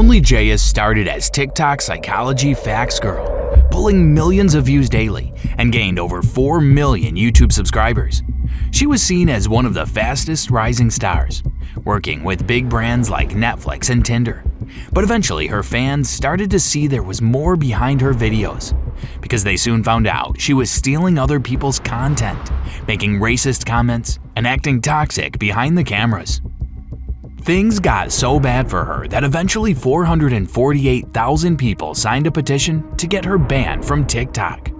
Only Jayus started as TikTok psychology facts girl, pulling millions of views daily and gained over 4 million YouTube subscribers. She was seen as one of the fastest rising stars, working with big brands like Netflix and Tinder. But eventually her fans started to see there was more behind her videos, because they soon found out she was stealing other people's content, making racist comments, and acting toxic behind the cameras. Things got so bad for her that eventually 448,000 people signed a petition to get her banned from TikTok.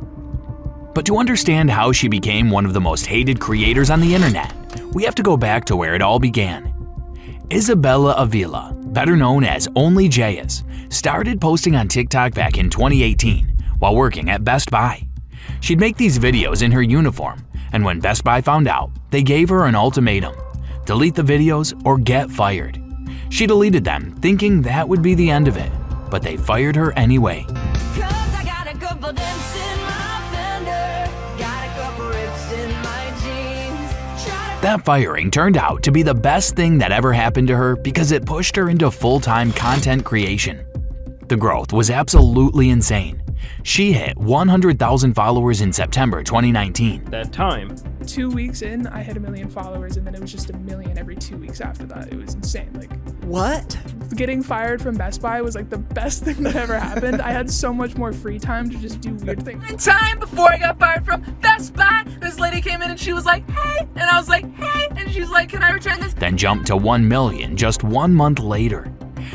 But to understand how she became one of the most hated creators on the internet, we have to go back to where it all began. Isabella Avila, better known as Only Jayus, started posting on TikTok back in 2018 while working at Best Buy. She'd make these videos in her uniform, and when Best Buy found out, they gave her an ultimatum: delete the videos or get fired. She deleted them, thinking that would be the end of it, but they fired her anyway. That firing turned out to be the best thing that ever happened to her because it pushed her into full-time content creation. The growth was absolutely insane. She hit 100,000 followers in September 2019. That time, 2 weeks in, I hit 1 million followers, and then it was just 1 million every 2 weeks after that. It was insane. Like, what? Getting fired from Best Buy was like the best thing that ever happened. I had so much more free time to just do weird things. In time before I got fired from Best Buy, this lady came in and she was like, hey, and I was like, hey, and she was like, can I return this? Then jumped to 1 million just 1 month later.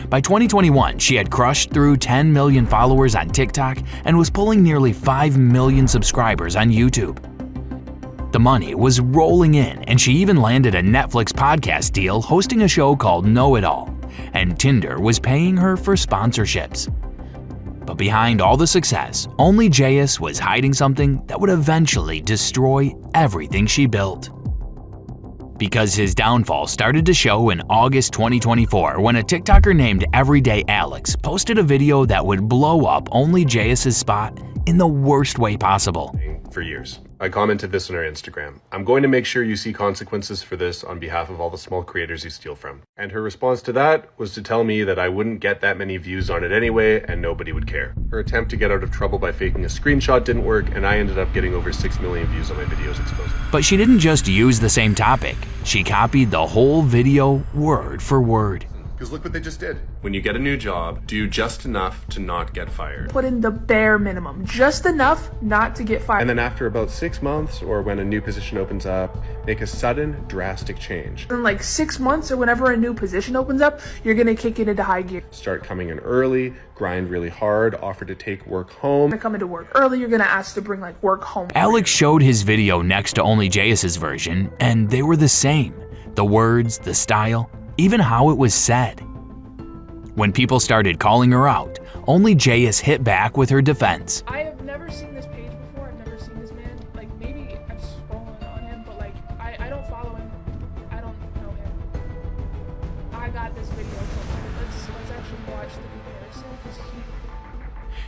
By 2021, she had crushed through 10 million followers on TikTok and was pulling nearly 5 million subscribers on YouTube. The money was rolling in, and she even landed a Netflix podcast deal hosting a show called Know It All, and Tinder was paying her for sponsorships. But behind all the success, Only Jayus was hiding something that would eventually destroy everything she built. Because his downfall started to show in August 2024 when a TikToker named Everyday Alex posted a video that would blow up Only Jayus' spot in the worst way possible. For years. I commented this on our Instagram. I'm going to make sure you see consequences for this on behalf of all the small creators you steal from. And her response to that was to tell me that I wouldn't get that many views on it anyway and nobody would care. Her attempt to get out of trouble by faking a screenshot didn't work, and I ended up getting over 6 million views on my videos exposing. But she didn't just use the same topic. She copied the whole video word for word. Because look what they just did. When you get a new job, do just enough to not get fired. Put in the bare minimum, just enough not to get fired. And then after about 6 months, or when a new position opens up, make a sudden, drastic change. In like 6 months or whenever a new position opens up, you're gonna kick it into high gear. Start coming in early, grind really hard, offer to take work home. You're gonna come into work early, you're gonna ask to bring like work home. Alex showed his video next to Only Jayus' version, and they were the same. The words, the style, even how it was said. When people started calling her out, Only Jayus hit back with her defense. I have never seen this page before. I've never seen this man. Like, maybe I've scrolling on him, but like, I don't follow him. I don't know him. I got this video from him. Let's actually watch the comparison.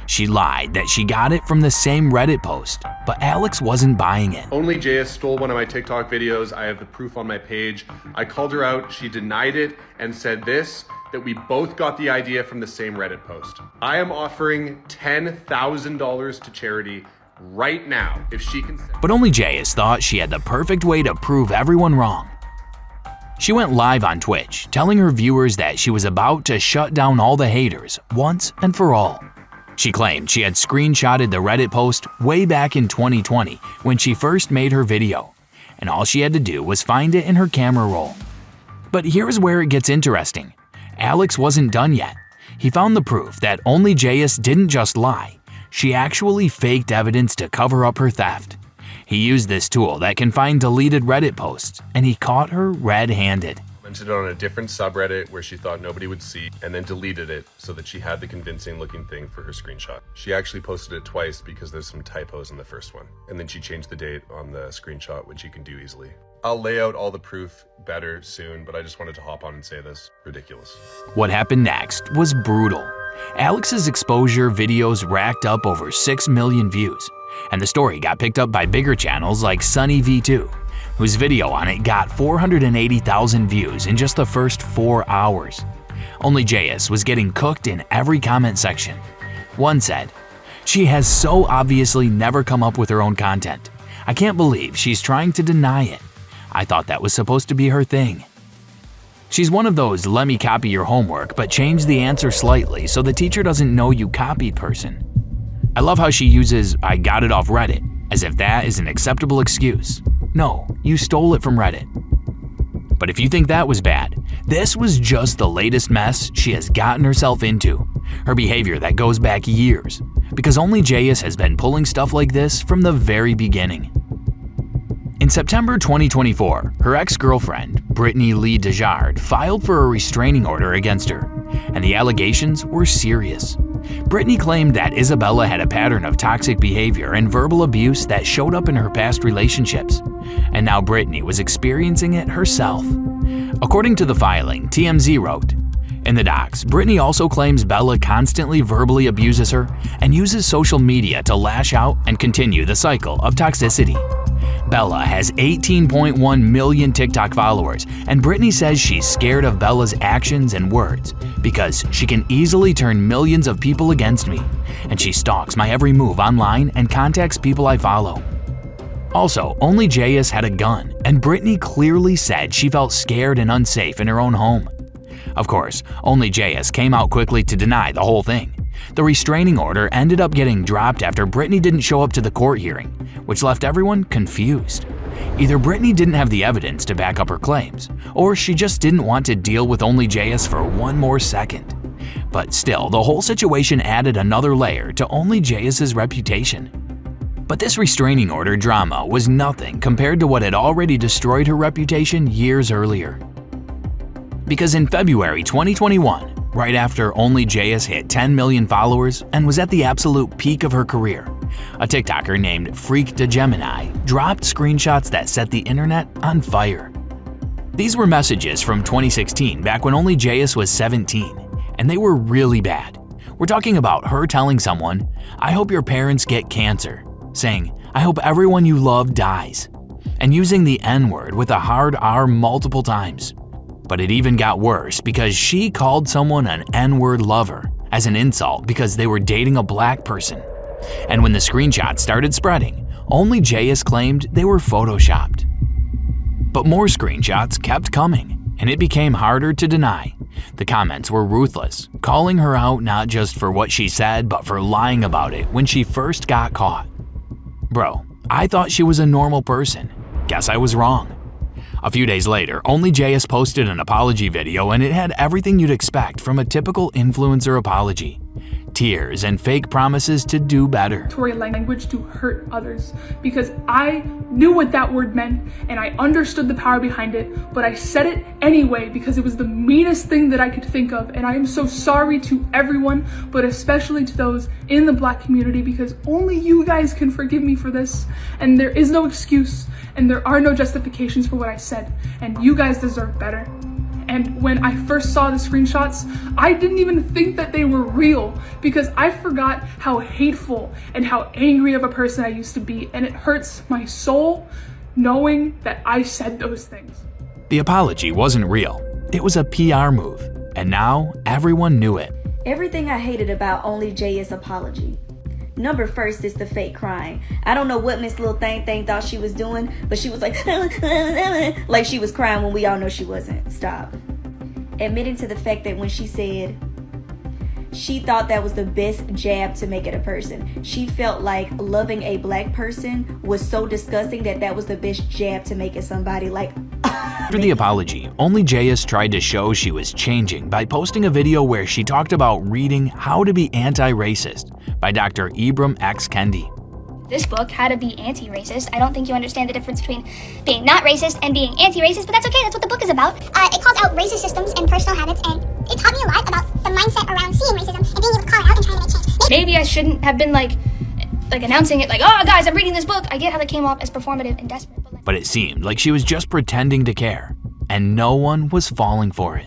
She lied that she got it from the same Reddit post, but Alex wasn't buying it. Only Jayus stole one of my TikTok videos. I have the proof on my page. I called her out. She denied it and said this, that we both got the idea from the same Reddit post. I am offering $10,000 to charity right now if she can. But Only Jayus thought she had the perfect way to prove everyone wrong. She went live on Twitch, telling her viewers that she was about to shut down all the haters once and for all. She claimed she had screenshotted the Reddit post way back in 2020 when she first made her video, and all she had to do was find it in her camera roll. But here's where it gets interesting. Alex wasn't done yet. He found the proof that Only Jayus didn't just lie. She actually faked evidence to cover up her theft. He used this tool that can find deleted Reddit posts, and he caught her red-handed. Commented on a different subreddit where she thought nobody would see, and then deleted it so that she had the convincing looking thing for her screenshot. She actually posted it twice because there's some typos in the first one, and then she changed the date on the screenshot, which you can do easily. I'll lay out all the proof better soon, but I just wanted to hop on and say this. Ridiculous. What happened next was brutal. Alex's exposure videos racked up over 6 million views, and the story got picked up by bigger channels like Sunny V2, whose video on it got 480,000 views in just the first 4 hours. Only Jayus was getting cooked in every comment section. One said, "She has so obviously never come up with her own content. I can't believe she's trying to deny it. I thought that was supposed to be her thing." She's one of those "let me copy your homework but change the answer slightly so the teacher doesn't know you copied" person. I love how she uses "I got it off Reddit" as if that is an acceptable excuse. No, you stole it from Reddit. But if you think that was bad, this was just the latest mess she has gotten herself into. Her behavior that goes back years, because Only Jayus has been pulling stuff like this from the very beginning. In September 2024, her ex-girlfriend, Brittany Lee Desjard, filed for a restraining order against her, and the allegations were serious. Brittany claimed that Isabella had a pattern of toxic behavior and verbal abuse that showed up in her past relationships, and now Brittany was experiencing it herself. According to the filing, TMZ wrote, in the docs, Brittany also claims Bella constantly verbally abuses her and uses social media to lash out and continue the cycle of toxicity. Bella has 18.1 million TikTok followers, and Brittany says she's scared of Bella's actions and words because she can easily turn millions of people against me, and she stalks my every move online and contacts people I follow. Also, Only Jayus had a gun, and Brittany clearly said she felt scared and unsafe in her own home. Of course, Only Jayus came out quickly to deny the whole thing. The restraining order ended up getting dropped after Brittany didn't show up to the court hearing, which left everyone confused. Either Brittany didn't have the evidence to back up her claims, or she just didn't want to deal with Only Jayus for one more second. But still, the whole situation added another layer to Only Jayus' reputation. But this restraining order drama was nothing compared to what had already destroyed her reputation years earlier. Because in February 2021, right after Only Jayus hit 10 million followers and was at the absolute peak of her career, a TikToker named Freak de Gemini dropped screenshots that set the internet on fire. These were messages from 2016, back when Only Jayus was 17, and they were really bad. We're talking about her telling someone, "I hope your parents get cancer," saying, "I hope everyone you love dies," and using the N-word with a hard R multiple times. But it even got worse because she called someone an N-word lover as an insult because they were dating a black person. And when the screenshots started spreading, Only Jayus claimed they were photoshopped. But more screenshots kept coming, and it became harder to deny. The comments were ruthless, calling her out not just for what she said, but for lying about it when she first got caught. Bro, I thought she was a normal person. Guess I was wrong. A few days later, Only Jayus posted an apology video, and it had everything you'd expect from a typical influencer apology. Tears and fake promises to do better. Language to hurt others, because I knew what that word meant and I understood the power behind it, but I said it anyway because it was the meanest thing that I could think of, and I am so sorry to everyone, but especially to those in the black community, because only you guys can forgive me for this, and there is no excuse and there are no justifications for what I said, and you guys deserve better. And when I first saw the screenshots, I didn't even think that they were real because I forgot how hateful and how angry of a person I used to be, and it hurts my soul knowing that I said those things. The apology wasn't real. It was a PR move, and now everyone knew it. Everything I hated about Only Jayus' apology. Number first is the fake crying. I don't know what Miss Lil Thang thought she was doing, but she was like she was crying when we all know she wasn't. Stop. Admitting to the fact that when she said she thought that was the best jab to make at a person, she felt like loving a black person was so disgusting that was the best jab to make at somebody. After the apology, Only Jayus tried to show she was changing by posting a video where she talked about reading How to Be Anti-Racist by Dr. Ibram X. Kendi. This book, How to Be Anti-Racist. I don't think you understand the difference between being not racist and being anti-racist, but that's okay, that's what the book is about. It calls out racist systems and personal habits, and it taught me a lot about the mindset around seeing racism and being able to call it out and trying to make change. Maybe I shouldn't have been like announcing it oh guys, I'm reading this book. I get how that came off as performative and desperate. But it seemed like she was just pretending to care, and no one was falling for it.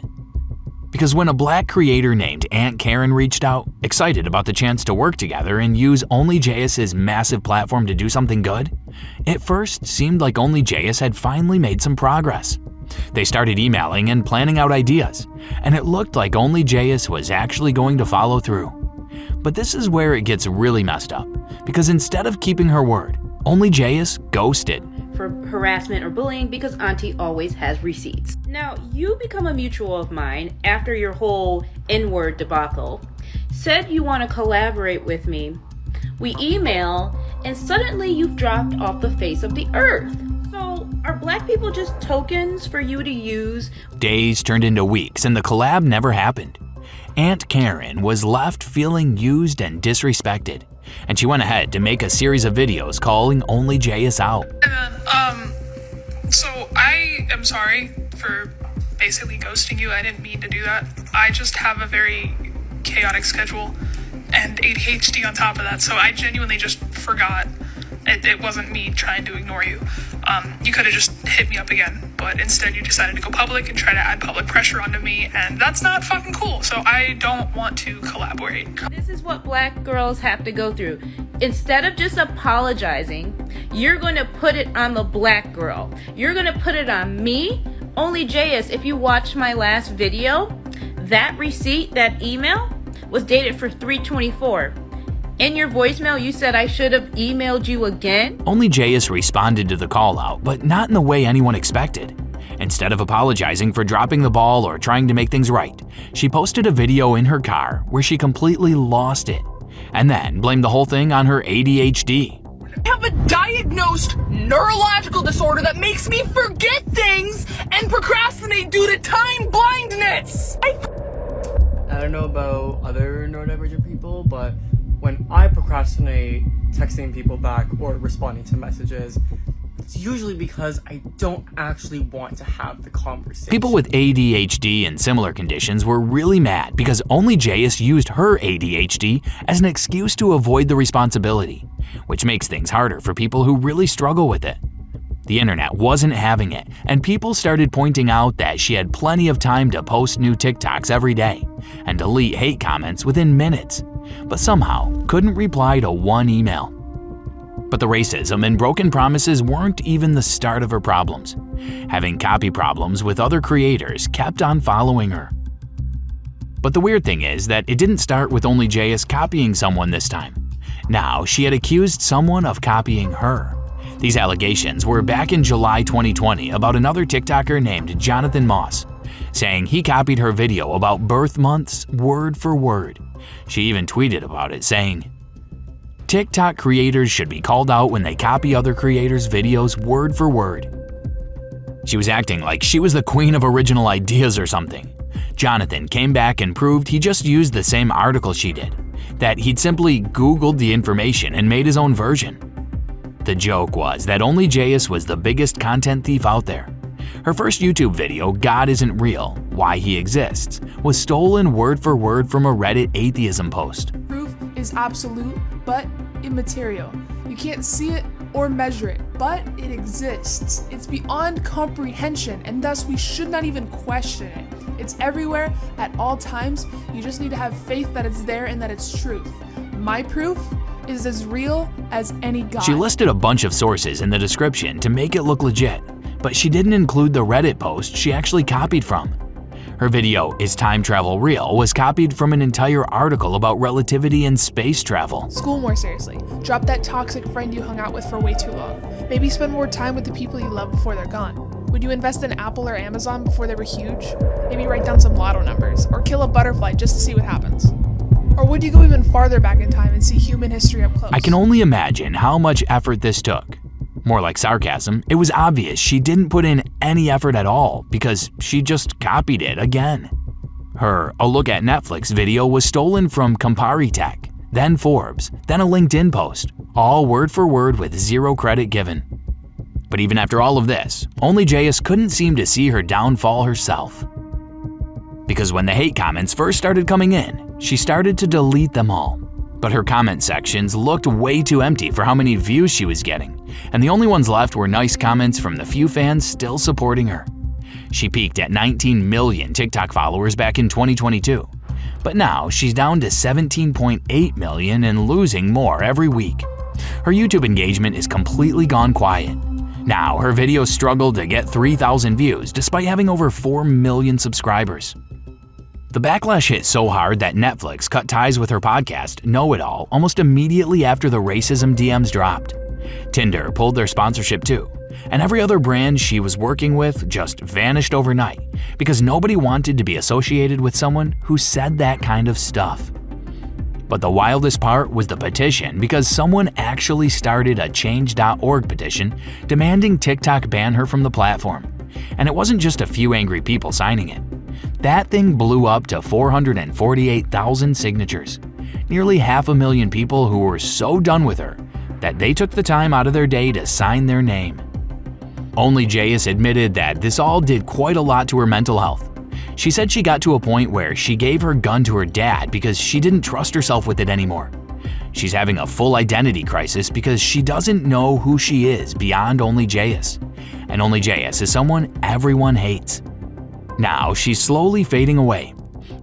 Because when a black creator named Aunt Karen reached out, excited about the chance to work together and use Only Jayus' massive platform to do something good, it first seemed like Only Jayus had finally made some progress. They started emailing and planning out ideas, and it looked like Only Jayus was actually going to follow through. But this is where it gets really messed up, because instead of keeping her word, Only Jayus ghosted. For harassment or bullying because Auntie always has receipts. Now, you become a mutual of mine after your whole N-word debacle. Said you want to collaborate with me. We email, and suddenly you've dropped off the face of the earth. So, are black people just tokens for you to use? Days turned into weeks, and the collab never happened. Aunt Karen was left feeling used and disrespected, and she went ahead to make a series of videos calling Only Jayus out. So I am sorry for basically ghosting you. I didn't mean to do that. I just have a very chaotic schedule and ADHD on top of that, so I genuinely just forgot. It wasn't me trying to ignore you. You could have just hit me up again, but instead you decided to go public and try to add public pressure onto me, and that's not fucking cool, so I don't want to collaborate. This is what black girls have to go through. Instead of just apologizing, you're going to put it on the black girl. You're going to put it on me. Only Jayus, if you watched my last video, that receipt, that email, was dated for 3/24. In your voicemail, you said I should have emailed you again. Only Jayus responded to the call out, but not in the way anyone expected. Instead of apologizing for dropping the ball or trying to make things right, she posted a video in her car where she completely lost it, and then blamed the whole thing on her ADHD. I have a diagnosed neurological disorder that makes me forget things and procrastinate due to time blindness. I don't know about other neurodivergent people, but when I procrastinate texting people back or responding to messages, it's usually because I don't actually want to have the conversation. People with ADHD and similar conditions were really mad because Only Jayus used her ADHD as an excuse to avoid the responsibility, which makes things harder for people who really struggle with it. The internet wasn't having it, and people started pointing out that she had plenty of time to post new TikToks every day and delete hate comments within minutes, but somehow couldn't reply to one email. But the racism and broken promises weren't even the start of her problems. Having copy problems with other creators kept on following her. But the weird thing is that it didn't start with Only Jayus copying someone this time. Now she had accused someone of copying her. These allegations were back in July 2020 about another TikToker named Jonathan Moss, saying he copied her video about birth months word for word. She even tweeted about it, saying, "TikTok creators should be called out when they copy other creators' videos word for word." She was acting like she was the queen of original ideas or something. Jonathan came back and proved he just used the same article she did, that he'd simply Googled the information and made his own version. The joke was that Only Jayus was the biggest content thief out there. Her first YouTube video, God Isn't Real, Why He Exists, was stolen word for word from a Reddit atheism post. Proof is absolute, but immaterial. You can't see it or measure it, but it exists. It's beyond comprehension, and thus we should not even question it. It's everywhere at all times. You just need to have faith that it's there and that it's truth. My proof is as real as any God. She listed a bunch of sources in the description to make it look legit, but she didn't include the Reddit post she actually copied from. Her video, Is Time Travel Real?, was copied from an entire article about relativity and space travel. School more seriously. Drop that toxic friend you hung out with for way too long. Maybe spend more time with the people you love before they're gone. Would you invest in Apple or Amazon before they were huge? Maybe write down some lotto numbers, or kill a butterfly just to see what happens. Or would you go even farther back in time and see human history up close? I can only imagine how much effort this took. More like sarcasm, it was obvious she didn't put in any effort at all because she just copied it again. Her A Look at Netflix video was stolen from Campari Tech, then Forbes, then a LinkedIn post, all word for word with zero credit given. But even after all of this, Only Jayus couldn't seem to see her downfall herself. Because when the hate comments first started coming in, she started to delete them all. But her comment sections looked way too empty for how many views she was getting, and the only ones left were nice comments from the few fans still supporting her. She peaked at 19 million TikTok followers back in 2022, but now she's down to 17.8 million and losing more every week. Her YouTube engagement is completely gone quiet. Now, her videos struggled to get 3,000 views despite having over 4 million subscribers. The backlash hit so hard that Netflix cut ties with her podcast, Know It All, almost immediately after the racism DMs dropped. Tinder pulled their sponsorship too, and every other brand she was working with just vanished overnight because nobody wanted to be associated with someone who said that kind of stuff. But the wildest part was the petition, because someone actually started a change.org petition demanding TikTok ban her from the platform. And it wasn't just a few angry people signing it. That thing blew up to 448,000 signatures. Nearly 500,000 people who were so done with her that they took the time out of their day to sign their name. Only Jayus admitted that this all did quite a lot to her mental health. She said she got to a point where she gave her gun to her dad because she didn't trust herself with it anymore. She's having a full identity crisis because she doesn't know who she is beyond Only Jayus. And Only Jayus is someone everyone hates. Now she's slowly fading away.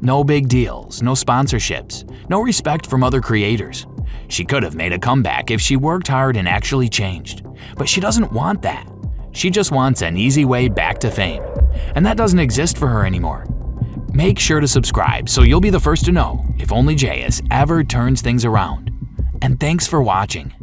No big deals, no sponsorships, no respect from other creators. She could have made a comeback if she worked hard and actually changed. But she doesn't want that. She just wants an easy way back to fame. And that doesn't exist for her anymore. Make sure to subscribe so you'll be the first to know if Only Jayus ever turns things around. And thanks for watching.